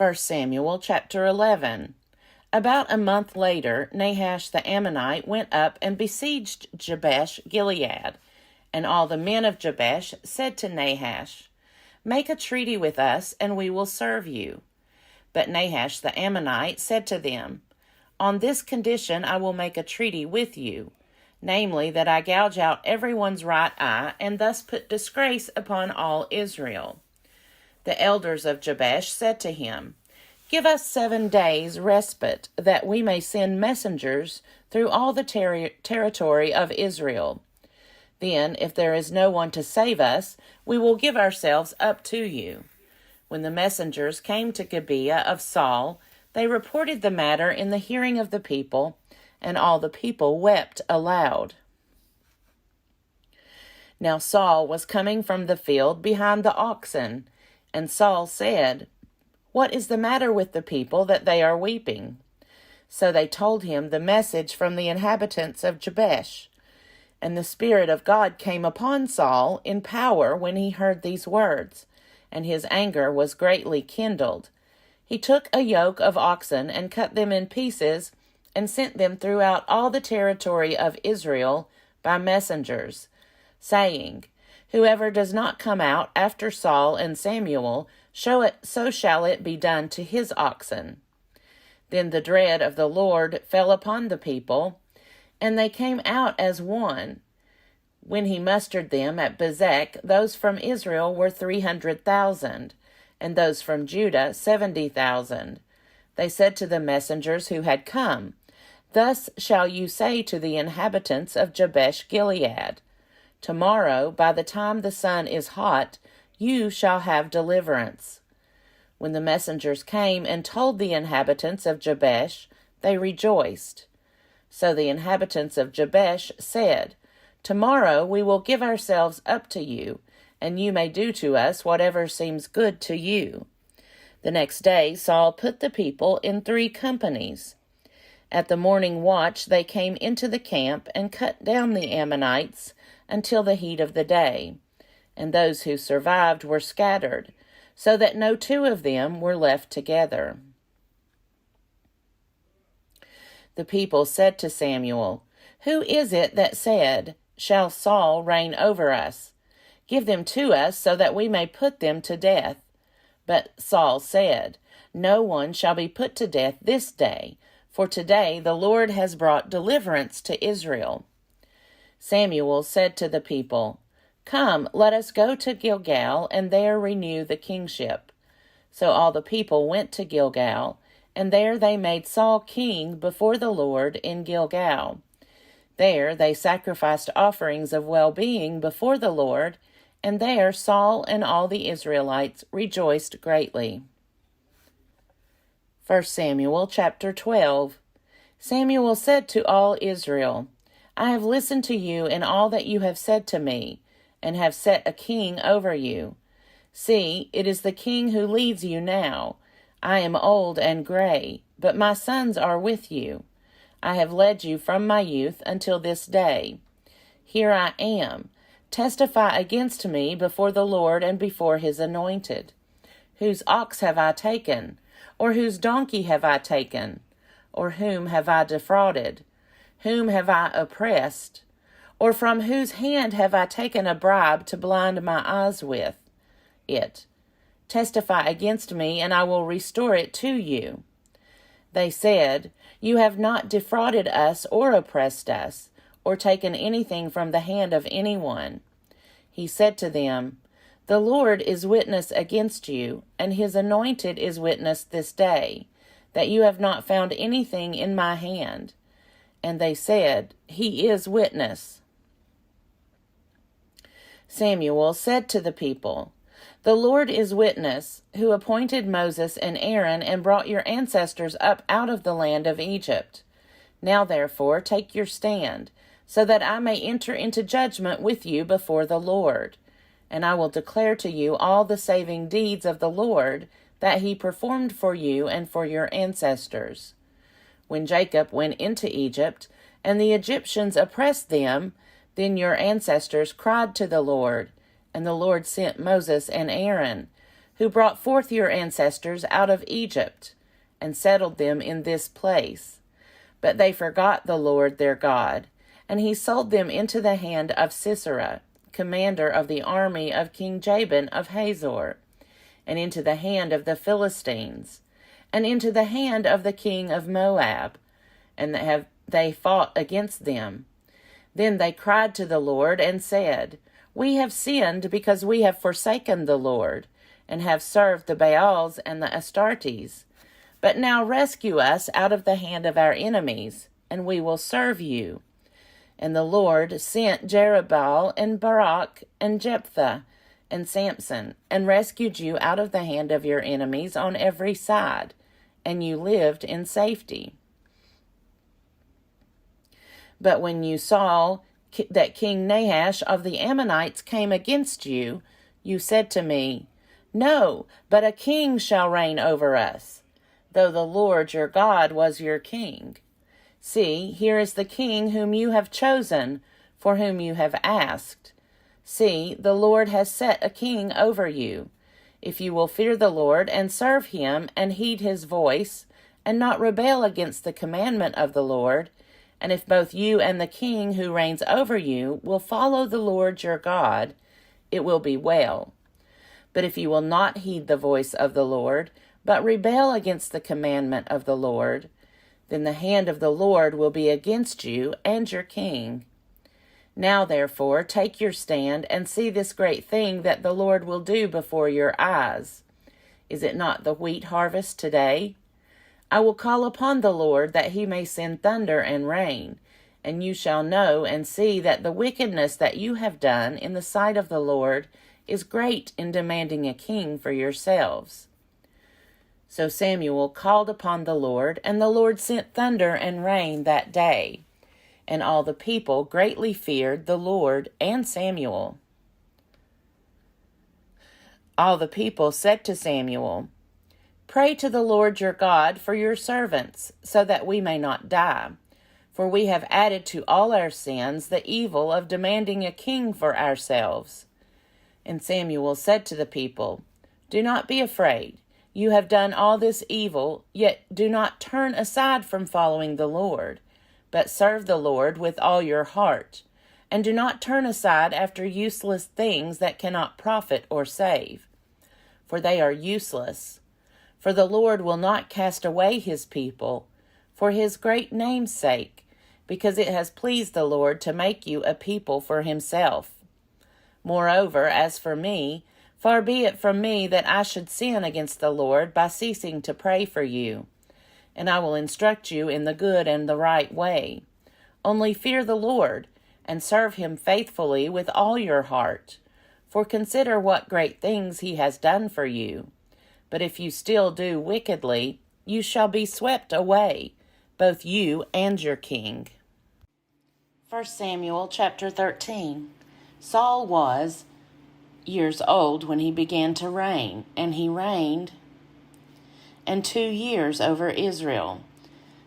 1 Samuel chapter 11. About a month later, Nahash the Ammonite went up and besieged Jabesh Gilead. And all the men of Jabesh said to Nahash, "Make a treaty with us, and we will serve you." But Nahash the Ammonite said to them, "On this condition I will make a treaty with you, namely that I gouge out everyone's right eye, and thus put disgrace upon all Israel." The elders of Jabesh said to him, "Give us 7 days' respite, that we may send messengers through all the territory of Israel. Then, if there is no one to save us, we will give ourselves up to you." When the messengers came to Gibeah of Saul, they reported the matter in the hearing of the people, and all the people wept aloud. Now Saul was coming from the field behind the oxen, and Saul said, "What is the matter with the people that they are weeping?" So they told him the message from the inhabitants of Jabesh. And the Spirit of God came upon Saul in power when he heard these words, and his anger was greatly kindled. He took a yoke of oxen and cut them in pieces, and sent them throughout all the territory of Israel by messengers, saying, "Whoever does not come out after Saul and Samuel, so shall it be done to his oxen." Then the dread of the Lord fell upon the people, and they came out as one. When he mustered them at Bezek, those from Israel were 300,000, and those from Judah 70,000. They said to the messengers who had come, "Thus shall you say to the inhabitants of Jabesh Gilead, Tomorrow, by the time the sun is hot, you shall have deliverance." When the messengers came and told the inhabitants of Jabesh, they rejoiced. So the inhabitants of Jabesh said, "Tomorrow we will give ourselves up to you, and you may do to us whatever seems good to you." The next day Saul put the people in 3 companies. At the morning watch they came into the camp and cut down the Ammonites until the heat of the day, and those who survived were scattered, so that no 2 of them were left together. The people said to Samuel, "Who is it that said, 'Shall Saul reign over us?' Give them to us so that we may put them to death." But Saul said, "No one shall be put to death this day, for today the Lord has brought deliverance to Israel." Samuel said to the people, "Come, let us go to Gilgal, and there renew the kingship." So all the people went to Gilgal, and there they made Saul king before the Lord in Gilgal. There they sacrificed offerings of well-being before the Lord, and there Saul and all the Israelites rejoiced greatly. 1 Samuel chapter 12. Samuel said to all Israel, "I have listened to you in all that you have said to me, and have set a king over you. See, it is the king who leads you now. I am old and gray, but my sons are with you. I have led you from my youth until this day. Here I am. Testify against me before the Lord and before his anointed. Whose ox have I taken? Or whose donkey have I taken? Or whom have I defrauded? Whom have I oppressed? Or from whose hand have I taken a bribe to blind my eyes with it? Testify against me, and I will restore it to you." They said, "You have not defrauded us or oppressed us, or taken anything from the hand of anyone." He said to them, "The Lord is witness against you, and his anointed is witness this day, that you have not found anything in my hand." And they said, "He is witness." Samuel said to the people, "The Lord is witness, who appointed Moses and Aaron and brought your ancestors up out of the land of Egypt. Now therefore take your stand, so that I may enter into judgment with you before the Lord. And I will declare to you all the saving deeds of the Lord that he performed for you and for your ancestors. When Jacob went into Egypt, and the Egyptians oppressed them, then your ancestors cried to the Lord, and the Lord sent Moses and Aaron, who brought forth your ancestors out of Egypt, and settled them in this place. But they forgot the Lord their God, and he sold them into the hand of Sisera, commander of the army of King Jabin of Hazor, and into the hand of the Philistines, and into the hand of the king of Moab, and they fought against them. Then they cried to the Lord and said, We have sinned because we have forsaken the Lord, and have served the Baals and the Astartes. But now rescue us out of the hand of our enemies, and we will serve you. And the Lord sent Jerubbaal and Barak and Jephthah and Samson, and rescued you out of the hand of your enemies on every side, and you lived in safety. But when you saw that King Nahash of the Ammonites came against you, you said to me, No, but a king shall reign over us, though the Lord your God was your king. See, here is the king whom you have chosen, for whom you have asked. See, the Lord has set a king over you. If you will fear the Lord and serve him and heed his voice, and not rebel against the commandment of the Lord, and if both you and the king who reigns over you will follow the Lord your God, it will be well. But if you will not heed the voice of the Lord, but rebel against the commandment of the Lord, then the hand of the Lord will be against you and your king. Now, therefore, take your stand and see this great thing that the Lord will do before your eyes. Is it not the wheat harvest today? I will call upon the Lord that he may send thunder and rain, and you shall know and see that the wickedness that you have done in the sight of the Lord is great in demanding a king for yourselves. So Samuel called upon the Lord, and the Lord sent thunder and rain that day. And all the people greatly feared the Lord and Samuel. All the people said to Samuel, Pray to the Lord your God for your servants, so that we may not die. For we have added to all our sins the evil of demanding a king for ourselves. And Samuel said to the people, Do not be afraid. You have done all this evil, yet do not turn aside from following the Lord, but serve the Lord with all your heart, and do not turn aside after useless things that cannot profit or save, for they are useless. For the Lord will not cast away his people, for his great name's sake, because it has pleased the Lord to make you a people for himself. Moreover, as for me, far be it from me that I should sin against the Lord by ceasing to pray for you. And I will instruct you in the good and the right way. Only fear the Lord, and serve him faithfully with all your heart. For consider what great things he has done for you. But if you still do wickedly, you shall be swept away, both you and your king. 1 Samuel chapter 13. Saul was years old when he began to reign, and he reigned 2 years over Israel.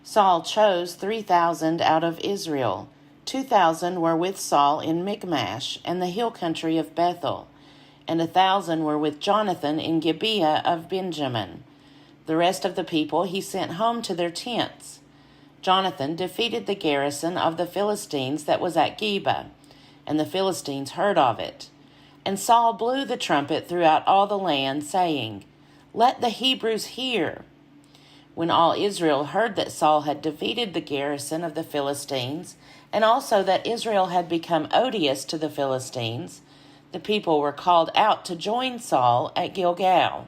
Saul chose 3,000 out of Israel. 2,000 were with Saul in Michmash and the hill country of Bethel, and 1,000 were with Jonathan in Gibeah of Benjamin. The rest of the people he sent home to their tents. Jonathan defeated the garrison of the Philistines that was at Geba, and the Philistines heard of it. And Saul blew the trumpet throughout all the land, saying, Let the Hebrews hear. When all Israel heard that Saul had defeated the garrison of the Philistines, and also that Israel had become odious to the Philistines, the people were called out to join Saul at Gilgal.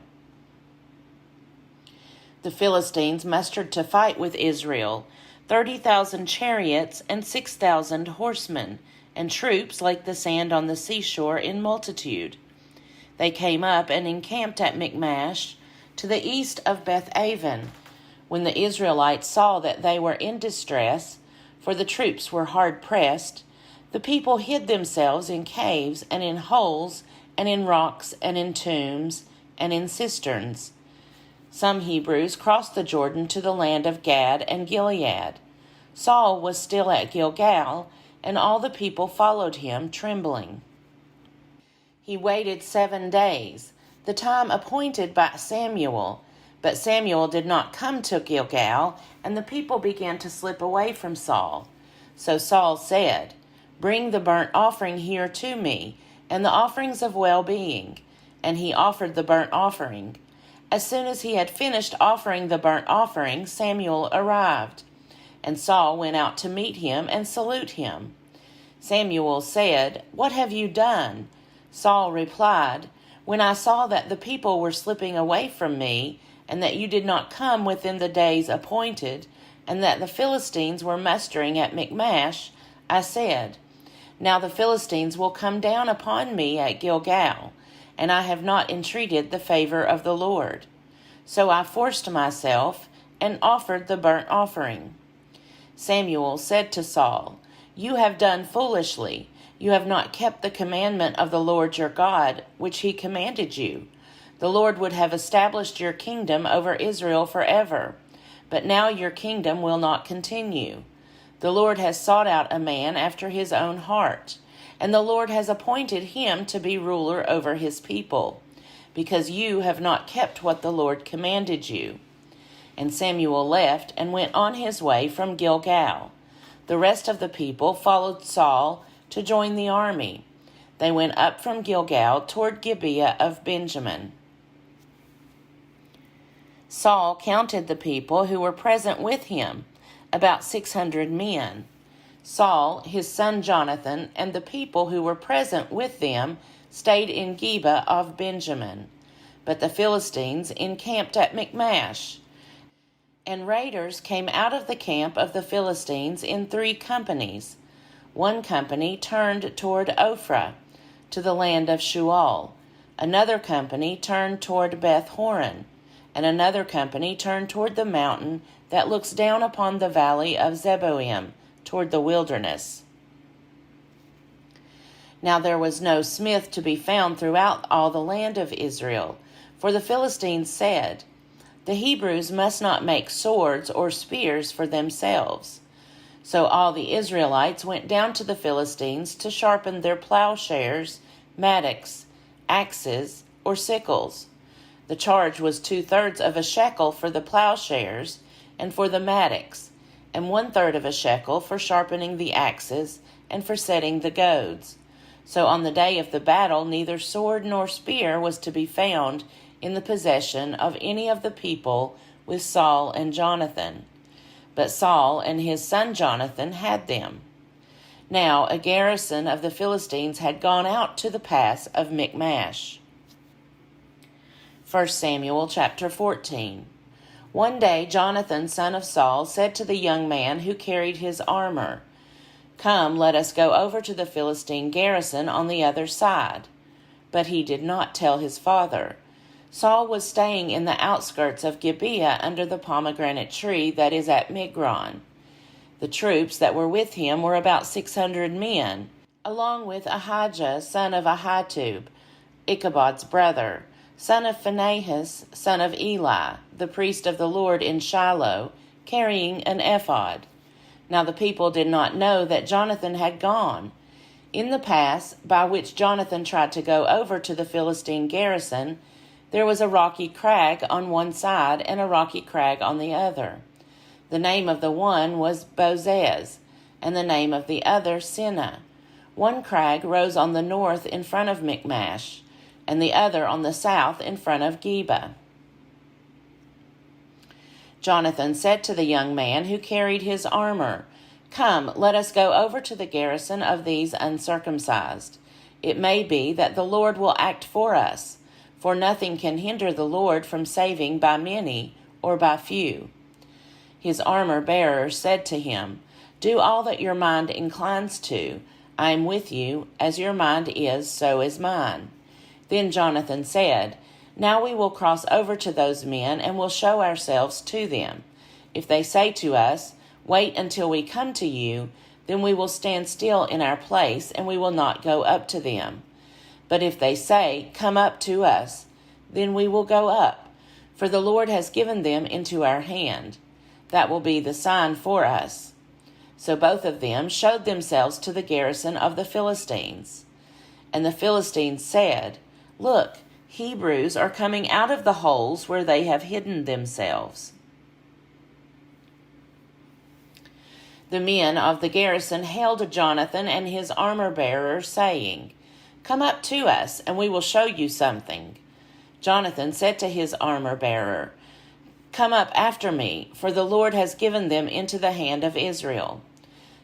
The Philistines mustered to fight with Israel 30,000 chariots and 6,000 horsemen, and troops like the sand on the seashore in multitude. They came up and encamped at Michmash to the east of Beth-aven. When the Israelites saw that they were in distress, for the troops were hard pressed, the people hid themselves in caves and in holes and in rocks and in tombs and in cisterns. Some Hebrews crossed the Jordan to the land of Gad and Gilead. Saul was still at Gilgal, and all the people followed him, trembling. He waited 7 days. the time appointed by Samuel. But Samuel did not come to Gilgal, and the people began to slip away from Saul. So Saul said, "Bring the burnt offering here to me, and the offerings of well-being." And he offered the burnt offering. As soon as he had finished offering the burnt offering, Samuel arrived. And Saul went out to meet him and salute him. Samuel said, "What have you done?" Saul replied, "When I saw that the people were slipping away from me, and that you did not come within the days appointed, and that the Philistines were mustering at Michmash, I said, 'Now the Philistines will come down upon me at Gilgal,' and I have not entreated the favor of the Lord. So I forced myself and offered the burnt offering." Samuel said to Saul, "You have done foolishly. You have not kept the commandment of the Lord your God, which he commanded you. The Lord would have established your kingdom over Israel forever, but now your kingdom will not continue. The Lord has sought out a man after his own heart, and the Lord has appointed him to be ruler over his people, because you have not kept what the Lord commanded you." And Samuel left and went on his way from Gilgal. The rest of the people followed Saul to join the army. They went up from Gilgal toward Gibeah of Benjamin. Saul counted the people who were present with him, about 600 men. Saul, his son Jonathan, and the people who were present with them stayed in Gibeah of Benjamin. But the Philistines encamped at Michmash. And raiders came out of the camp of the Philistines in 3 companies. One company turned toward Ophrah, to the land of Shual. Another company turned toward Beth Horon, and another company turned toward the mountain that looks down upon the valley of Zeboim, toward the wilderness. Now there was no smith to be found throughout all the land of Israel, for the Philistines said, "The Hebrews must not make swords or spears for themselves." So all the Israelites went down to the Philistines to sharpen their plowshares, mattocks, axes, or sickles. The charge was 2/3 of a shekel for the plowshares and for the mattocks, and 1/3 of a shekel for sharpening the axes and for setting the goads. So on the day of the battle neither sword nor spear was to be found in the possession of any of the people with Saul and Jonathan. But Saul and his son Jonathan had them. Now a garrison of the Philistines had gone out to the pass of Michmash. 1 Samuel chapter 14. One day Jonathan, son of Saul, said to the young man who carried his armor, "Come, let us go over to the Philistine garrison on the other side." But he did not tell his father. Saul was staying in the outskirts of Gibeah under the pomegranate tree that is at Migron. The troops that were with him were about 600 men, along with Ahijah, son of Ahitub, Ichabod's brother, son of Phinehas, son of Eli, the priest of the Lord in Shiloh, carrying an ephod. Now the people did not know that Jonathan had gone. In the pass by which Jonathan tried to go over to the Philistine garrison, there was a rocky crag on one side and a rocky crag on the other. The name of the one was Bozez, and the name of the other Seneh. One crag rose on the north in front of Michmash, and the other on the south in front of Geba. Jonathan said to the young man who carried his armor, "Come, let us go over to the garrison of these uncircumcised. It may be that the Lord will act for us, for nothing can hinder the Lord from saving by many or by few." His armor-bearer said to him, "Do all that your mind inclines to. I am with you, as your mind is, so is mine." Then Jonathan said, "Now we will cross over to those men and will show ourselves to them. If they say to us, 'Wait until we come to you,' then we will stand still in our place and we will not go up to them. But if they say, 'Come up to us,' then we will go up, for the Lord has given them into our hand. That will be the sign for us." So both of them showed themselves to the garrison of the Philistines. And the Philistines said, "Look, Hebrews are coming out of the holes where they have hidden themselves. The men of the garrison hailed Jonathan and his armor-bearer, saying, "Come up to us, and we will show you something." Jonathan said to his armor-bearer, "Come up after me, for the Lord has given them into the hand of Israel."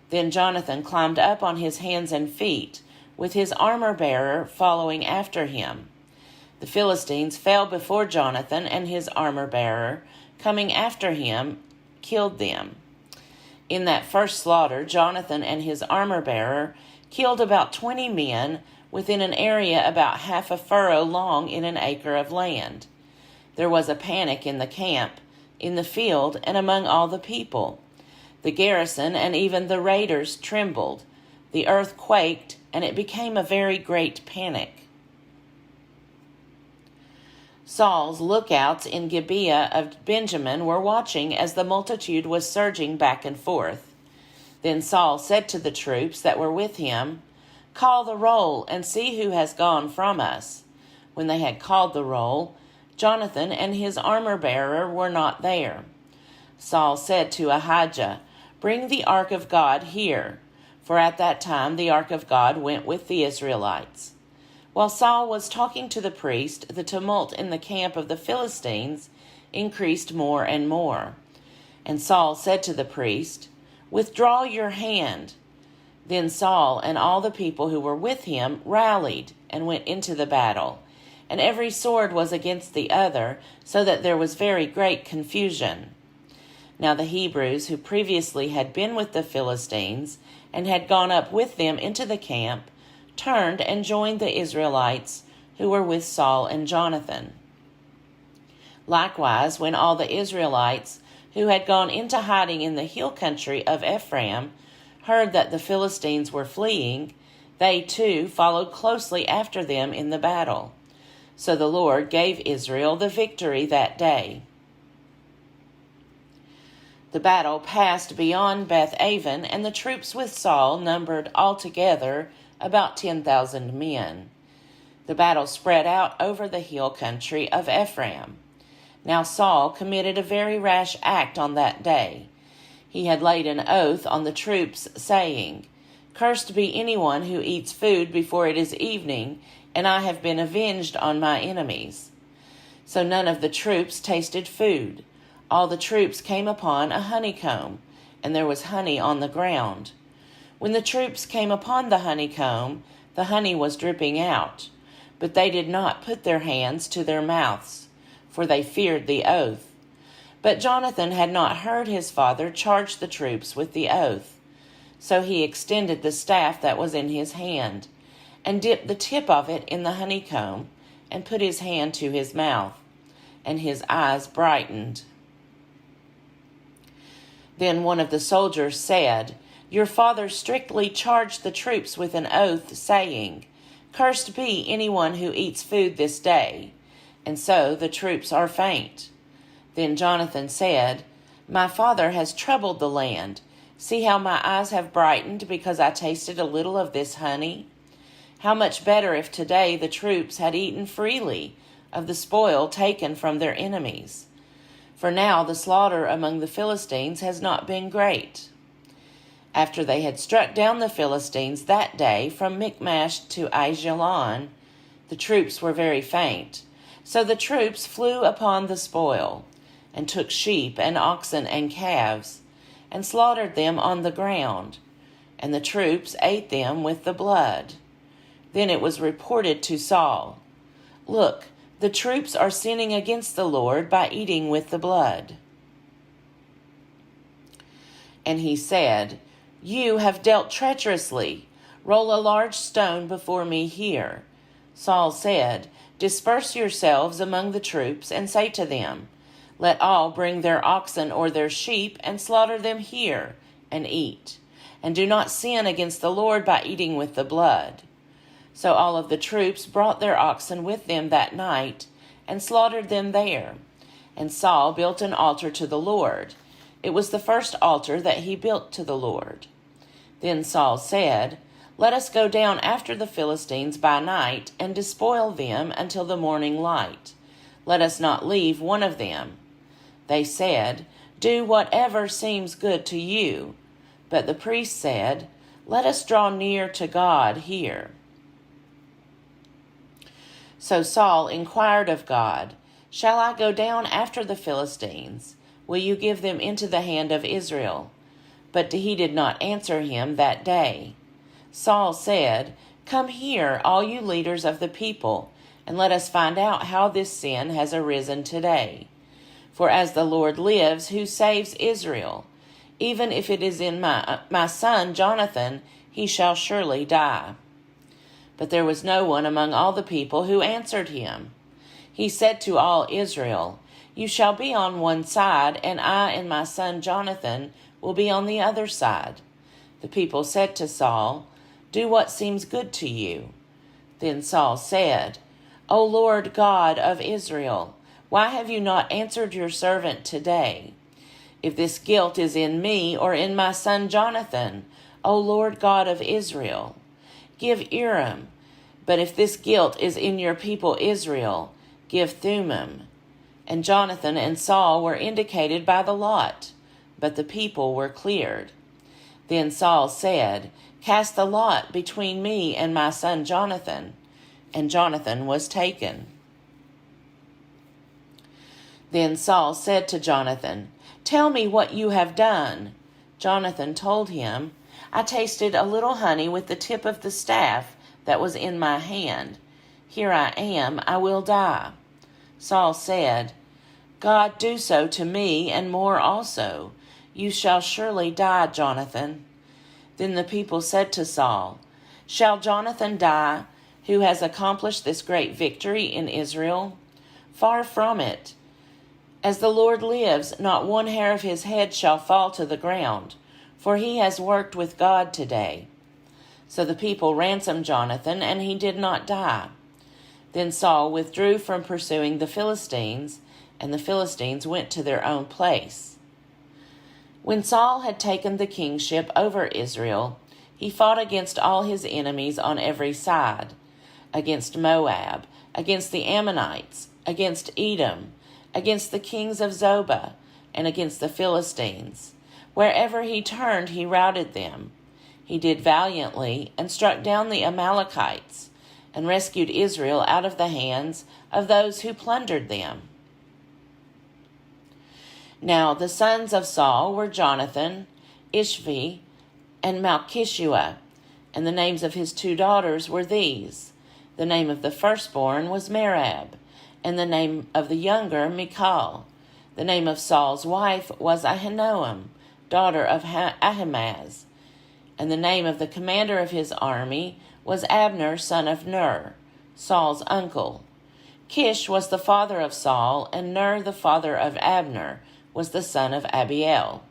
Then Jonathan climbed up on his hands and feet, with his armor-bearer following after him. The Philistines fell before Jonathan, and his armor-bearer, coming after him, killed them. In that first slaughter, Jonathan and his armor-bearer killed about 20 men within an area about half a furrow long in an acre of land. There was a panic in the camp, in the field, and among all the people. The garrison and even the raiders trembled. The earth quaked, and it became a very great panic. Saul's lookouts in Gibeah of Benjamin were watching as the multitude was surging back and forth. Then Saul said to the troops that were with him, "Call the roll and see who has gone from us." When they had called the roll, Jonathan and his armor-bearer were not there. Saul said to Ahijah, "Bring the ark of God here," for at that time the ark of God went with the Israelites. While Saul was talking to the priest, the tumult in the camp of the Philistines increased more and more. And Saul said to the priest, "Withdraw your hand." Then Saul and all the people who were with him rallied and went into the battle, and every sword was against the other, so that there was very great confusion. Now the Hebrews, who previously had been with the Philistines and had gone up with them into the camp, turned and joined the Israelites who were with Saul and Jonathan. Likewise, when all the Israelites who had gone into hiding in the hill country of Ephraim heard that the Philistines were fleeing, they too followed closely after them in the battle. So the Lord gave Israel the victory that day. The battle passed beyond Beth-aven, and the troops with Saul numbered altogether about 10,000 men. The battle spread out over the hill country of Ephraim. Now Saul committed a very rash act on that day. He had laid an oath on the troops, saying, "Cursed be anyone who eats food before it is evening, and I have been avenged on my enemies." So none of the troops tasted food. All the troops came upon a honeycomb, and there was honey on the ground. When the troops came upon the honeycomb, the honey was dripping out, but they did not put their hands to their mouths, for they feared the oath. But Jonathan had not heard his father charge the troops with the oath. So he extended the staff that was in his hand, and dipped the tip of it in the honeycomb, and put his hand to his mouth, and his eyes brightened. Then one of the soldiers said, "Your father strictly charged the troops with an oath, saying, 'Cursed be anyone who eats food this day,' and so the troops are faint." Then Jonathan said, "My father has troubled the land. See how my eyes have brightened because I tasted a little of this honey? How much better if today the troops had eaten freely of the spoil taken from their enemies. For now the slaughter among the Philistines has not been great." After they had struck down the Philistines that day from Michmash to Aijalon, the troops were very faint. So the troops flew upon the spoil, and took sheep and oxen and calves, and slaughtered them on the ground, and the troops ate them with the blood. Then it was reported to Saul, "Look, the troops are sinning against the Lord by eating with the blood." And he said, "You have dealt treacherously. Roll a large stone before me here." Saul said, "Disperse yourselves among the troops, and say to them, 'Let all bring their oxen or their sheep, and slaughter them here, and eat. And do not sin against the Lord by eating with the blood.'" So all of the troops brought their oxen with them that night, and slaughtered them there. And Saul built an altar to the Lord. It was the first altar that he built to the Lord. Then Saul said, Let us go down after the Philistines by night, and despoil them until the morning light. Let us not leave one of them. They said, Do whatever seems good to you. But the priest said, Let us draw near to God here. So Saul inquired of God, Shall I go down after the Philistines? Will you give them into the hand of Israel? But he did not answer him that day. Saul said, Come here, all you leaders of the people, and let us find out how this sin has arisen today. For as the Lord lives, who saves Israel, even if it is in my son Jonathan, he shall surely die. But there was no one among all the people who answered him. He said to all Israel, You shall be on one side, and I and my son Jonathan will be on the other side. The people said to Saul, Do what seems good to you. Then Saul said, O Lord God of Israel, why have you not answered your servant today? If this guilt is in me or in my son Jonathan, O Lord God of Israel, give Urim. But if this guilt is in your people Israel, give Thummim. And Jonathan and Saul were indicated by the lot, but the people were cleared. Then Saul said, Cast the lot between me and my son Jonathan. And Jonathan was taken. Then Saul said to Jonathan, Tell me what you have done. Jonathan told him, I tasted a little honey with the tip of the staff that was in my hand. Here I am, I will die. Saul said, God do so to me, and more also. You shall surely die, Jonathan. Then the people said to Saul, Shall Jonathan die, who has accomplished this great victory in Israel? Far from it. As the Lord lives, not one hair of his head shall fall to the ground, for he has worked with God today. So the people ransomed Jonathan, and he did not die. Then Saul withdrew from pursuing the Philistines, and the Philistines went to their own place. When Saul had taken the kingship over Israel, he fought against all his enemies on every side, against Moab, against the Ammonites, against Edom, against the kings of Zobah, and against the Philistines. Wherever he turned, he routed them. He did valiantly and struck down the Amalekites, and rescued Israel out of the hands of those who plundered them. Now the sons of Saul were Jonathan, Ishvi, and Malchishua, and the names of his 2 daughters were these. The name of the firstborn was Merab, and the name of the younger Michal. The name of Saul's wife was Ahinoam, daughter of Ahimaaz, and the name of the commander of his army was Abner, son of Ner, Saul's uncle. Kish was the father of Saul, and Ner, the father of Abner, was the son of Abiel.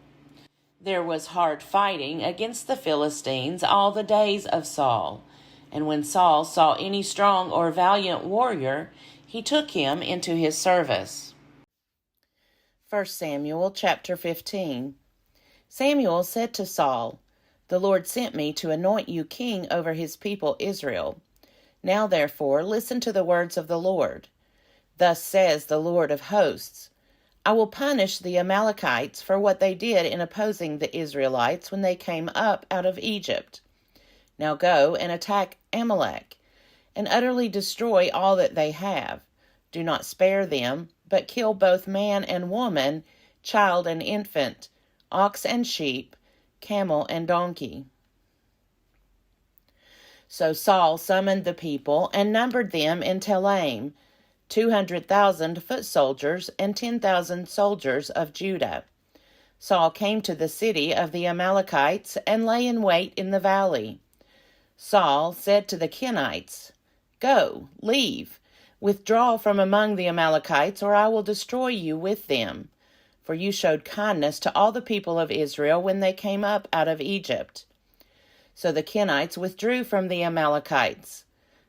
There was hard fighting against the Philistines all the days of Saul, and when Saul saw any strong or valiant warrior, he took him into his service. 1 Samuel chapter 15. Samuel said to Saul, The Lord sent me to anoint you king over his people Israel. Now therefore listen to the words of the Lord. Thus says the Lord of hosts, I will punish the Amalekites for what they did in opposing the Israelites when they came up out of Egypt. Now go and attack Amalek, and utterly destroy all that they have. Do not spare them, but kill both man and woman, child and infant, ox and sheep, camel and donkey. So Saul summoned the people and numbered them in Telaim, 200,000 foot soldiers and 10,000 soldiers of Judah. Saul came to the city of the Amalekites and lay in wait in the valley. Saul said to the Kenites, Go, leave, withdraw from among the Amalekites, or I will destroy you with them. For you showed kindness to all the people of Israel when they came up out of Egypt. So the Kenites withdrew from the Amalekites.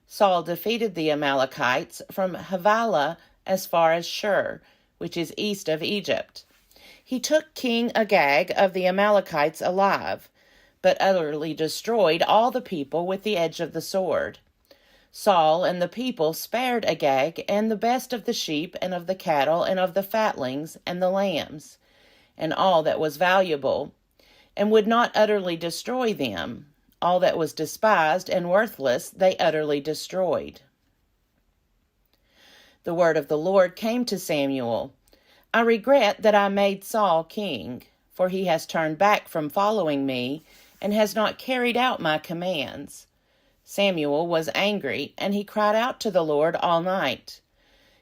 Saul defeated the Amalekites from Havilah as far as Shur, which is east of Egypt. He took King Agag of the Amalekites alive, but utterly destroyed all the people with the edge of the sword. Saul and the people spared Agag and the best of the sheep and of the cattle and of the fatlings and the lambs, and all that was valuable, and would not utterly destroy them. All that was despised and worthless they utterly destroyed. The word of the Lord came to Samuel. I regret that I made Saul king, for he has turned back from following me and has not carried out my commands. Samuel was angry, and he cried out to the Lord all night.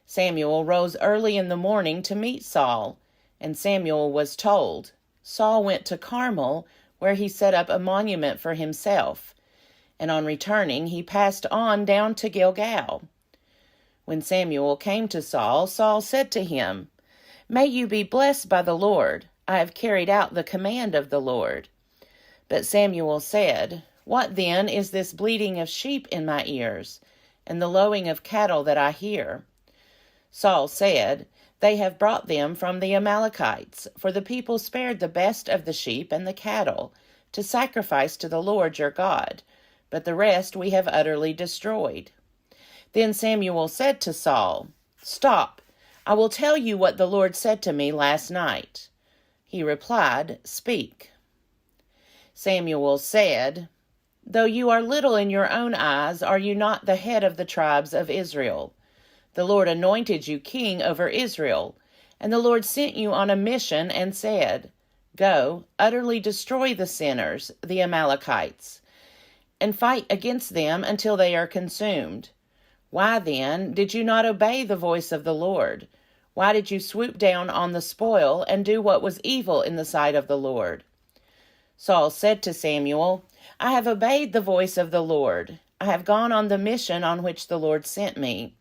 Samuel rose early in the morning to meet Saul, and Samuel was told. Saul went to Carmel, where he set up a monument for himself, and on returning he passed on down to Gilgal. When Samuel came to Saul, Saul said to him, May you be blessed by the Lord. I have carried out the command of the Lord. But Samuel said, What then is this bleating of sheep in my ears, and the lowing of cattle that I hear? Saul said, They have brought them from the Amalekites, for the people spared the best of the sheep and the cattle, to sacrifice to the Lord your God, but the rest we have utterly destroyed. Then Samuel said to Saul, Stop, I will tell you what the Lord said to me last night. He replied, Speak. Samuel said, Though you are little in your own eyes, are you not the head of the tribes of Israel? The Lord anointed you king over Israel, and the Lord sent you on a mission and said, Go, utterly destroy the sinners, the Amalekites, and fight against them until they are consumed. Why, then, did you not obey the voice of the Lord? Why did you swoop down on the spoil and do what was evil in the sight of the Lord? Saul said to Samuel, I have obeyed the voice of the Lord. I have gone on the mission on which the Lord sent me.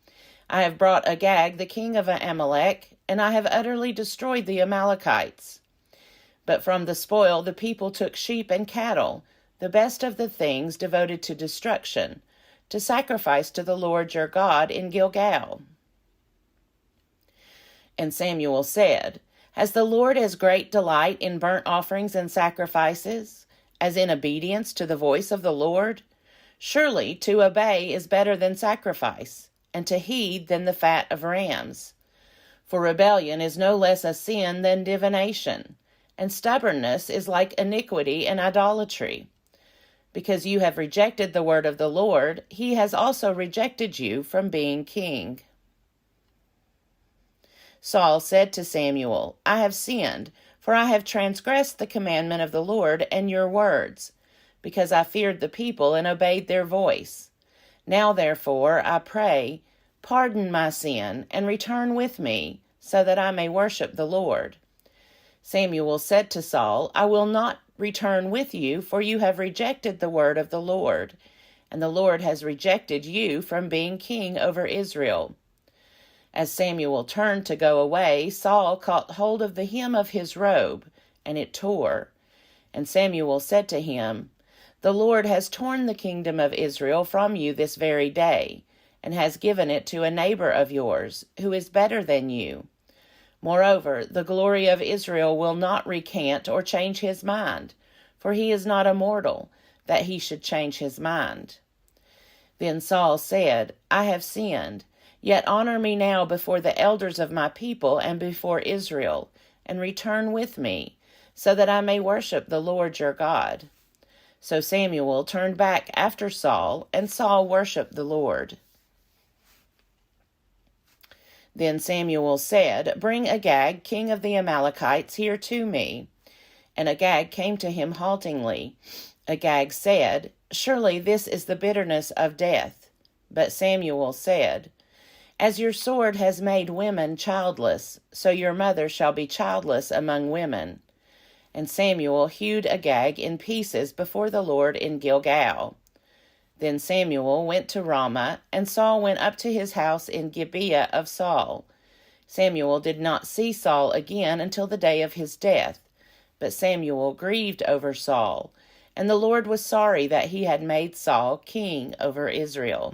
I have brought Agag, the king of Amalek, and I have utterly destroyed the Amalekites. But from the spoil the people took sheep and cattle, the best of the things devoted to destruction, to sacrifice to the Lord your God in Gilgal. And Samuel said, Has the Lord as great delight in burnt offerings and sacrifices, as in obedience to the voice of the Lord? Surely to obey is better than sacrifice, and to heed than the fat of rams. For rebellion is no less a sin than divination, and stubbornness is like iniquity and idolatry. Because you have rejected the word of the Lord, he has also rejected you from being king. Saul said to Samuel, I have sinned, for I have transgressed the commandment of the Lord and your words, because I feared the people and obeyed their voice. Now, therefore, I pray, pardon my sin and return with me, so that I may worship the Lord. Samuel said to Saul, I will not return with you, for you have rejected the word of the Lord, and the Lord has rejected you from being king over Israel. As Samuel turned to go away, Saul caught hold of the hem of his robe, and it tore. And Samuel said to him, The Lord has torn the kingdom of Israel from you this very day, and has given it to a neighbor of yours, who is better than you. Moreover, the glory of Israel will not recant or change his mind, for he is not a mortal, that he should change his mind. Then Saul said, I have sinned, yet honor me now before the elders of my people and before Israel, and return with me, so that I may worship the Lord your God. So Samuel turned back after Saul, and Saul worshipped the Lord. Then Samuel said, Bring Agag, king of the Amalekites, here to me. And Agag came to him haltingly. Agag said, Surely this is the bitterness of death. But Samuel said, As your sword has made women childless, so your mother shall be childless among women. And Samuel hewed Agag in pieces before the Lord in Gilgal. Then Samuel went to Ramah, and Saul went up to his house in Gibeah of Saul. Samuel did not see Saul again until the day of his death, but Samuel grieved over Saul, and the Lord was sorry that he had made Saul king over Israel.